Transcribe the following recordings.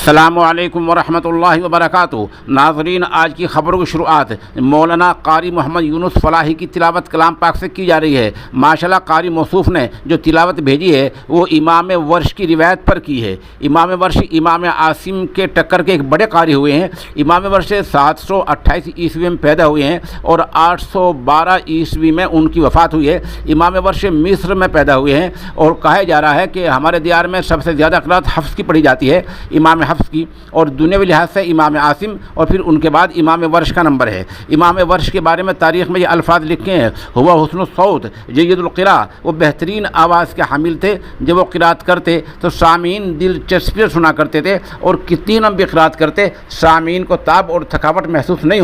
अस्सलामु अलैकुम वरहमतुल्लाहि वबरकातुहू। नाज़रीन, आज की ख़बरों की शुरुआत मौलाना कारी मोहम्मद यूनुस फ़लाही की तिलावत कलाम पाक से की जा रही है। माशाल्लाह, कारी मौसूफ़ ने जो तिलावत भेजी है वो इमाम वर्श की रिवायत पर की है। इमाम वर्श इमाम आसिम के टक्कर के एक बड़े कारी हुए हैं। इमाम वर्श 728 ईस्वी में पैदा हुए हैं और 812 ईस्वी में उनकी वफ़ात हुई है। इमाम वर्श मिस्र में पैदा हुए हैं और कहा जा रहा है कि हमारे दियार में सबसे ज़्यादा क़िराअत हफ्स की पढ़ी जाती है, इमाम हफ्स की, और दुनियावी लिहाज से इमाम आसिम, और फिर उनके बाद इमाम वर्श का नंबर है। इमाम वर्श के बारे में तारीख़ में ये अल्फाज लिखे हैं, हुआ हुस्नुस सौत जय्यदुल क़िरा, वो बेहतरीन आवाज़ के हामिल थे। जब वो क़िराअत करते तो सामीन दिलचस्पी से सुना करते थे और कितनी लंबी क़िराअत करते, सामीन को ताब और थकावट महसूस नहीं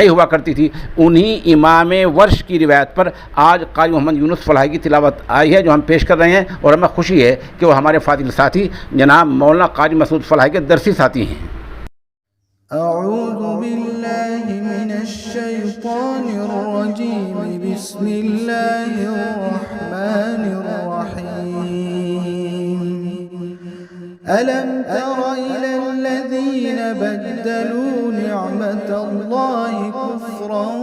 हुआ करती थी। उन्हीं इमाम वर्श की रिवायत पर आज कारी मोहम्मद यूनुस फ़लाही की तिलावत आई है, जो हम पेश कर रहे हैं, और हमें खुशी है कि वो हमारे फादिल साथी जनाब मौलाना कारी मसूद फ़लाही के दरसी साथी हैं। अऊज़ु बिल्लाहि मिनश शैतानिर रजीम, बिस्मिल्लाहिर रहमानिर रहीम। अलम तर इलल लज़ीना बद्दलू निअमतल्लाहि कुफ्रन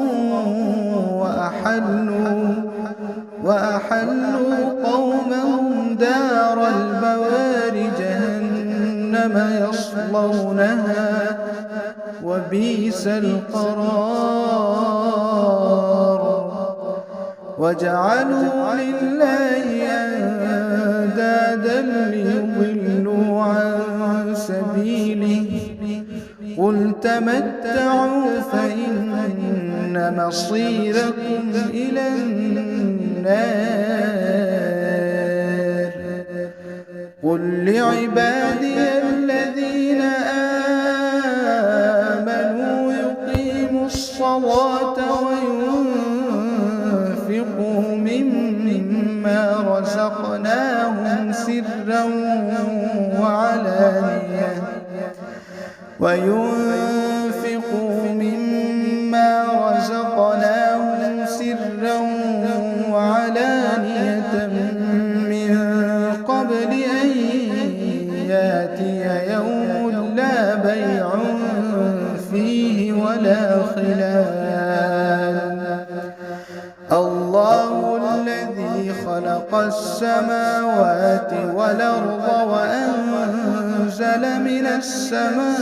व अहल्लू कौमहुम दारल बवारि जहन्नम यस्लौनहा व बि'सल क़रार वजअलू लिल्लाहि अंदादन लियुضिल्लू अन सबीलिहि क़ुल तमत्तऊ फ़इन्न मसीरकुम इलन नार क़ुल लिइबादियल्लज़ीना आमनू युक़ीमुस्सलात व युनफ़िक़ू मिम्मा रज़क़नाहुम सिर्रन व अलानियह من قبل أن يأتي يوم لا بيع فيه ولا خلال الله الذي خلق السماوات والأرض وأنزل من السماء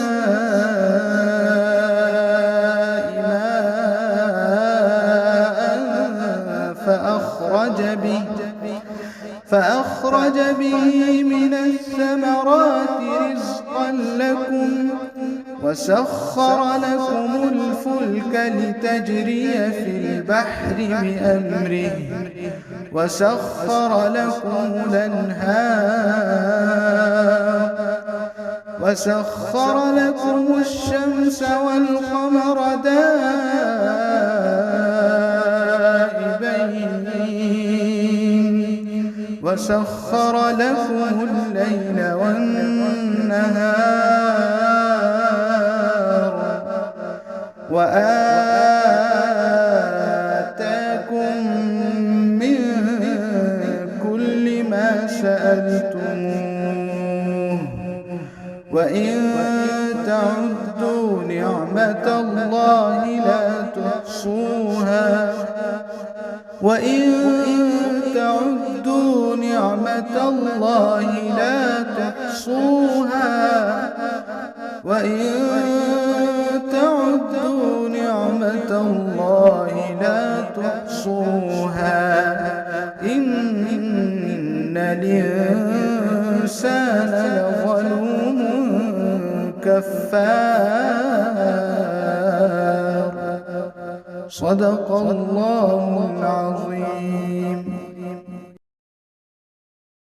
ماء فأخرج به من الثمرات رزقا لكم وسخر لكم الفلك لتجري في البحر بأمره وسخر لكم الأنهار وسخر لكم الشمس والقمر دائبين وسخر لكم الليل والنهار وآتاكم من كل ما سألتموه وإن تعدوا نعمة الله لا تحصوها وإن تعدوا نعمة الله لا تحصوها وإن تعدوا نعمة الله لا تحصوها إن الإنسان لظلوم كفار. صدق الله العظيم.